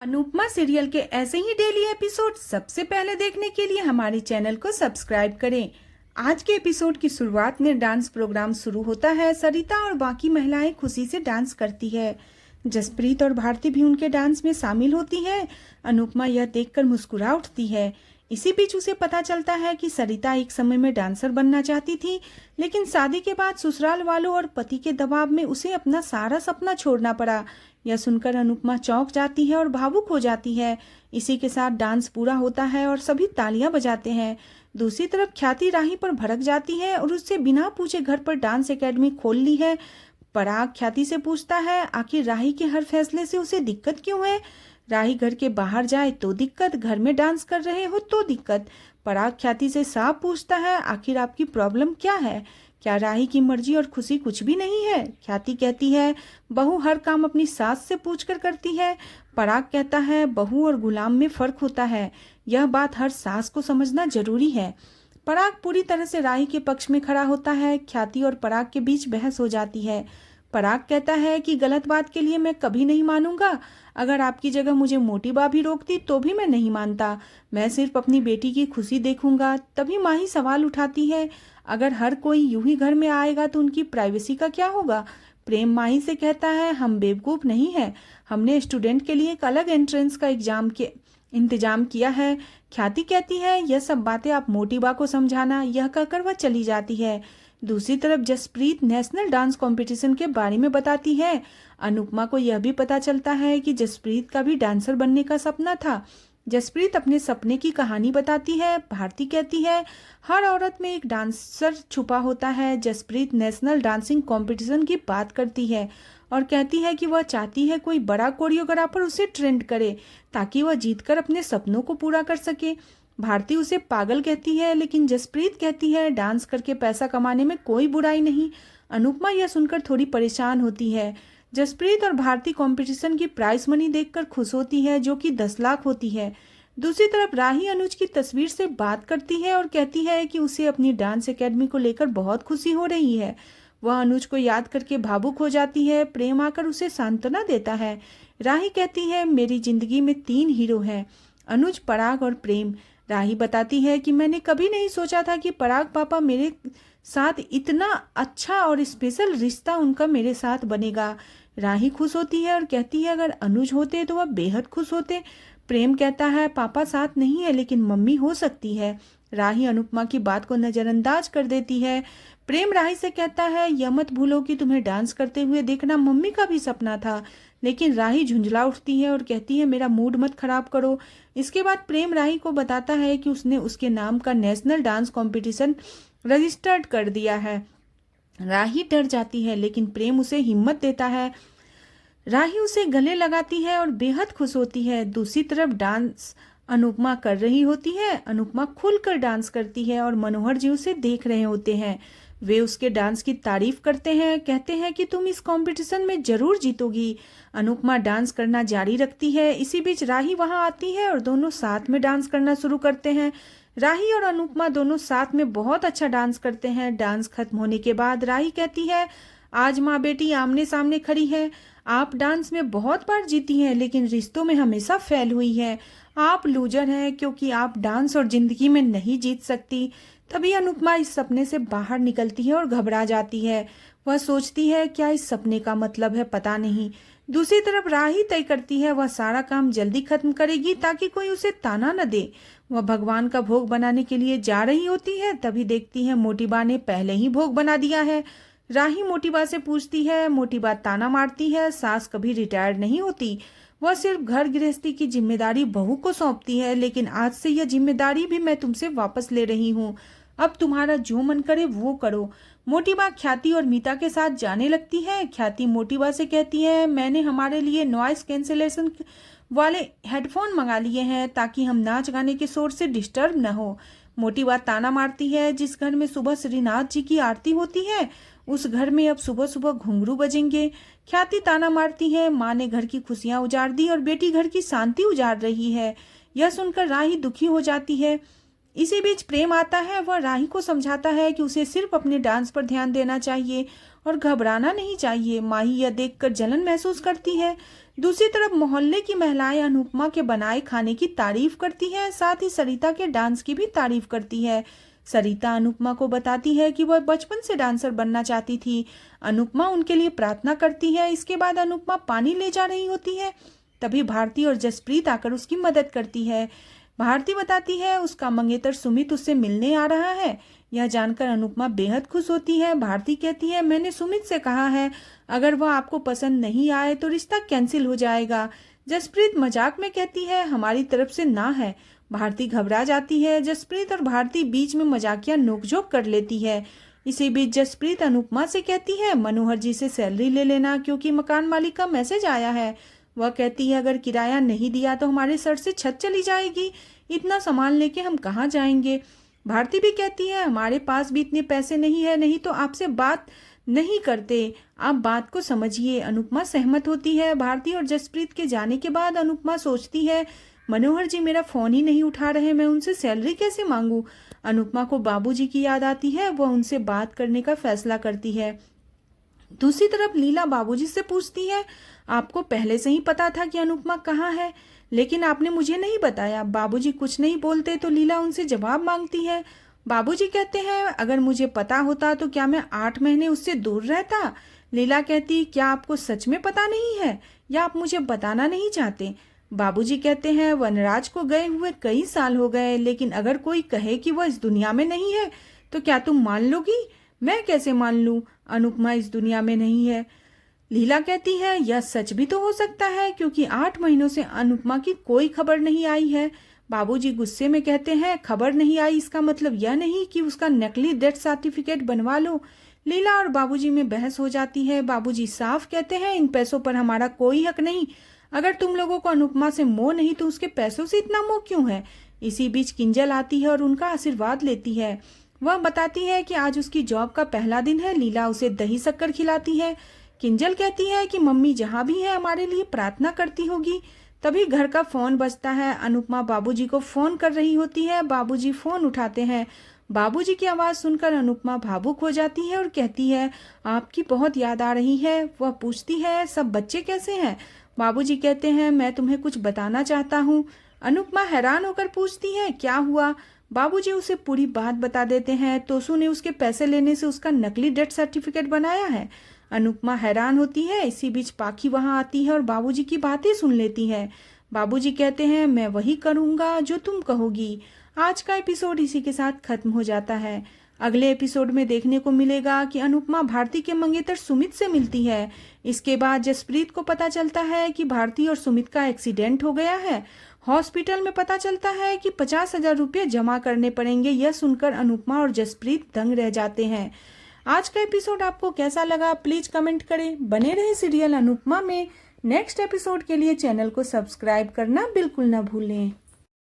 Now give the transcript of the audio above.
Anupama serial के ऐसे ही daily episode सबसे पहले देखने के लिए हमारे चैनल को सब्सक्राइब करें। आज के एपिसोड की शुरुआत में डांस प्रोग्राम शुरू होता है। सरिता और बाकी महिलाएं खुशी से डांस करती है। जसप्रीत और भारती भी उनके डांस में शामिल होती है। अनुपमा यह देखकर मुस्कुरा उठती है। इसी बीच उसे पता चलता है कि सरिता एक समय में डांसर बनना चाहती थी, लेकिन शादी के बाद ससुराल वालों और पति के दबाव में उसे अपना सारा सपना छोड़ना पड़ा। यह सुनकर अनुपमा चौंक जाती है और भावुक हो जाती है। इसी के साथ डांस पूरा होता है और सभी तालियां बजाते हैं। दूसरी तरफ ख्याति राही पर भड़क जाती है और उससे बिना पूछे घर पर डांस एकेडमी खोल ली है। पराग ख्याति से पूछता है आखिर राही के हर फैसले से उसे दिक्कत क्यों है। राही घर के बाहर जाए तो दिक्कत, घर में डांस कर रहे हो तो दिक्कत। पराग ख्याति से साफ पूछता है आखिर आपकी प्रॉब्लम क्या है, क्या राही की मर्जी और खुशी कुछ भी नहीं है। ख्याति कहती है बहू हर काम अपनी सास से पूछकर करती है। पराग कहता है बहू और गुलाम में फर्क होता है, यह बात हर सास को समझना जरूरी है। पराग पूरी तरह से राही के पक्ष में खड़ा होता है। ख्याति और पराग के बीच बहस हो जाती है। पराग कहता है कि गलत बात के लिए मैं कभी नहीं मानूंगा। अगर आपकी जगह मुझे मोटी बा भी रोकती तो भी मैं नहीं मानता। मैं सिर्फ अपनी बेटी की खुशी देखूंगा। तभी माही सवाल उठाती है अगर हर कोई यूं ही घर में आएगा तो उनकी प्राइवेसी का क्या होगा। प्रेम माही से कहता है हम बेवकूफ नहीं है, हमने स्टूडेंट के लिए एक अलग एंट्रेंस का एग्जाम के इंतजाम किया है। ख्याति कहती है यह सब बातें आप मोटी बा को समझाना। यह कहकर वह चली जाती है। दूसरी तरफ जसप्रीत नेशनल डांस कंपटीशन के बारे में बताती है। अनुपमा को यह भी पता चलता है कि जसप्रीत का भी डांसर बनने का सपना था। जसप्रीत अपने सपने की कहानी बताती है। भारती कहती है हर औरत में एक डांसर छुपा होता है। जसप्रीत नेशनल डांसिंग कंपटीशन की बात करती है और कहती है कि वह चाहती है कोई बड़ा कोरियोग्राफर उसे ट्रेंड करे ताकि वह जीतकर अपने सपनों को पूरा कर सके। भारती उसे पागल कहती है, लेकिन जसप्रीत कहती है डांस करके पैसा कमाने में कोई बुराई नहीं। अनुपमा यह सुनकर थोड़ी परेशान होती है। जसप्रीत और भारती कंपटीशन की प्राइज मनी देखकर खुश होती है जो कि 10 लाख होती है। दूसरी तरफ राही अनुज की तस्वीर से बात करती है और कहती है कि उसे अपनी डांस एकेडमी को लेकर बहुत खुशी हो रही है। वह अनुज को याद करके भावुक हो जाती है। प्रेम आकर उसे सांत्वना देता है। राही कहती है मेरी जिंदगी में 3 हीरो हैं, अनुज, पराग और प्रेम। राही बताती है कि मैंने कभी नहीं सोचा था कि पराग पापा मेरे साथ इतना अच्छा और स्पेशल रिश्ता उनका मेरे साथ बनेगा। राही खुश होती है और कहती है अगर अनुज होते तो वह बेहद खुश होते। प्रेम कहता है पापा साथ नहीं है लेकिन मम्मी हो सकती है। राही अनुपमा की बात को नजरअंदाज कर देती है। प्रेम राही से कहता है यह मत भूलो कि तुम्हें डांस करते हुए देखना मम्मी का भी सपना था। लेकिन राही झुंझला उठती है और कहती है मेरा मूड मत खराब करो। इसके बाद प्रेम राही को बताता है कि उसने उसके नाम का नेशनल डांस कंपटीशन रजिस्टर्ड कर दिया है। राही डर जाती है लेकिन प्रेम उसे हिम्मत देता है। राही उसे गले लगाती है और बेहद खुश होती है। दूसरी तरफ डांस अनुपमा कर रही होती है। अनुपमा खुलकर डांस करती है और मनोहर जी उसे देख रहे होते हैं। वे उसके डांस की तारीफ करते हैं, कहते हैं कि तुम इस कंपटीशन में जरूर जीतोगी। अनुपमा डांस करना जारी रखती है। इसी बीच राही वहां आती है और दोनों साथ में डांस करना शुरू करते हैं। राही और अनुपमा दोनों साथ में बहुत अच्छा डांस करते हैं। डांस खत्म होने के बाद राही कहती है आज माँ बेटी आमने सामने खड़ी है। आप डांस में बहुत बार जीती हैं लेकिन रिश्तों में हमेशा फेल हुई है। आप लूजर हैं क्योंकि आप डांस और जिंदगी में नहीं जीत सकती। तभी अनुपमा इस सपने से बाहर निकलती है और घबरा जाती है। वह सोचती है क्या इस सपने का मतलब है, पता नहीं। दूसरी तरफ राही तय करती है वह सारा काम जल्दी खत्म करेगी ताकि कोई उसे ताना न दे। वह भगवान का भोग बनाने के लिए जा रही होती है, तभी देखती है मोटीबा ने पहले ही भोग बना दिया है। राही मोटीबा से पूछती है। मोटीबा ताना मारती है सास कभी रिटायर्ड नहीं होती, वह सिर्फ घर गृहस्थी की जिम्मेदारी बहू को सौंपती है। लेकिन आज से यह जिम्मेदारी भी मैं तुमसे वापस ले रही हूँ। अब तुम्हारा जो मन करे वो करो। मोटीबा ख्याति और मीता के साथ जाने लगती है। ख्याति मोटीबा से कहती है मैंने हमारे लिए नॉइस कैंसिलेशन वाले हेडफोन मंगा लिए हैं ताकि हम नाच गाने के शोर से डिस्टर्ब न हो। मोटीबा ताना मारती है जिस घर में सुबह श्रीनाथ जी की आरती होती है उस घर में अब सुबह सुबह घुंघरू बजेंगे। ख्याति ताना मारती है माँ ने घर की खुशियां उजाड़ दी और बेटी घर की शांति उजाड़ रही है। यह सुनकर राही दुखी हो जाती है। इसी बीच प्रेम आता है। वह राही को समझाता है कि उसे सिर्फ अपने डांस पर ध्यान देना चाहिए और घबराना नहीं चाहिए। माही यह देखकर जलन महसूस करती है। दूसरी तरफ मोहल्ले की महिलाएं अनुपमा के बनाए खाने की तारीफ करती है, साथ ही सरिता के डांस की भी तारीफ करती है। सरिता अनुपमा को बताती है कि वह बचपन से डांसर बनना चाहती थी। अनुपमा उनके लिए प्रार्थना करती है। इसके बाद अनुपमा पानी ले जा रही होती है, तभी भारती और जसप्रीत आकर उसकी मदद करती है। भारती बताती है उसका मंगेतर सुमित उससे मिलने आ रहा है। यह जानकर अनुपमा बेहद खुश होती है। भारती कहती है, मैंने सुमित से कहा है, अगर वह आपको पसंद नहीं आए तो रिश्ता कैंसिल हो जाएगा। जसप्रीत मजाक में कहती है, हमारी तरफ से ना है। भारती घबरा जाती है। जसप्रीत और भारती बीच में मजाकिया नोकझोंक कर लेती है। इसी बीच जसप्रीत अनुपमा से कहती है, मनोहर जी से सैलरी ले लेना, क्योंकि मकान मालिक का मैसेज आया है। वह कहती है, अगर किराया नहीं दिया तो हमारे सर से छत चली जाएगी। इतना सामान लेके हम कहाँ जाएंगे। भारती भी कहती है, हमारे पास भी इतने पैसे नहीं है, नहीं तो आपसे बात नहीं करते। आप बात को समझिए। अनुपमा सहमत होती है। भारती और जसप्रीत के जाने के बाद अनुपमा सोचती है, मनोहर जी मेरा फोन ही नहीं उठा रहे, मैं उनसे सैलरी कैसे मांगू। अनुपमा को बाबूजी की याद आती है। वह उनसे बात करने का फैसला करती है। दूसरी तरफ लीला बाबूजी से पूछती है, आपको पहले से ही पता था कि अनुपमा कहाँ है, लेकिन आपने मुझे नहीं बताया। बाबूजी कुछ नहीं बोलते तो लीला उनसे जवाब मांगती है। बाबूजी कहते हैं, अगर मुझे पता होता तो क्या मैं 8 महीने उससे दूर रहता। लीला कहती, क्या आपको सच में पता नहीं है या आप मुझे बताना नहीं चाहते। बाबूजी कहते हैं, वनराज को गए हुए कई साल हो गए, लेकिन अगर कोई कहे कि वह इस दुनिया में नहीं है तो क्या तुम मान लोगी। मैं कैसे मान लूं, अनुपमा इस दुनिया में नहीं है। लीला कहती है, यह सच भी तो हो सकता है, क्योंकि 8 महीनों से अनुपमा की कोई खबर नहीं आई है। बाबूजी गुस्से में कहते हैं, खबर नहीं आई इसका मतलब यह नहीं कि उसका नकली डेथ सर्टिफिकेट बनवा लो। लीला और बाबूजी में बहस हो जाती है। बाबूजी साफ कहते हैं, इन पैसों पर हमारा कोई हक नहीं। अगर तुम लोगों को अनुपमा से मोह नहीं तो उसके पैसों से इतना मोह क्यों है। इसी बीच किंजल आती है और उनका आशीर्वाद लेती है। वह बताती है कि आज उसकी जॉब का पहला दिन है। लीला उसे दही शक्कर खिलाती है। किंजल कहती है कि मम्मी जहाँ भी है हमारे लिए प्रार्थना करती होगी। तभी घर का फोन बजता है। अनुपमा बाबूजी को फोन कर रही होती है। बाबूजी फोन उठाते हैं। बाबूजी की आवाज सुनकर अनुपमा भावुक हो जाती है और कहती है, आपकी बहुत याद आ रही है। वह पूछती है, सब बच्चे कैसे हैं। बाबूजी कहते हैं, मैं तुम्हें कुछ बताना चाहता हूँ। अनुपमा हैरान होकर पूछती है, क्या हुआ। बाबूजी उसे पूरी बात बता देते हैं। तोसू ने उसके पैसे लेने से उसका नकली डेथ सर्टिफिकेट बनाया है। अनुपमा हैरान होती है। इसी बीच पाखी वहां आती है और बाबूजी की बातें सुन लेती है। बाबूजी कहते हैं, मैं वही करूंगा जो तुम कहोगी। आज का एपिसोड इसी के साथ खत्म हो जाता है। अगले एपिसोड में देखने को मिलेगा कि अनुपमा भारती के मंगेतर सुमित से मिलती है। इसके बाद जसप्रीत को पता चलता है कि भारती और सुमित का एक्सीडेंट हो गया है। हॉस्पिटल में पता चलता है कि 50,000 रुपये जमा करने पड़ेंगे। यह सुनकर अनुपमा और जसप्रीत दंग रह जाते हैं। आज का एपिसोड आपको कैसा लगा प्लीज कमेंट करें। बने रहे सीरियल अनुपमा में नेक्स्ट एपिसोड के लिए चैनल को सब्सक्राइब करना बिल्कुल न भूलें।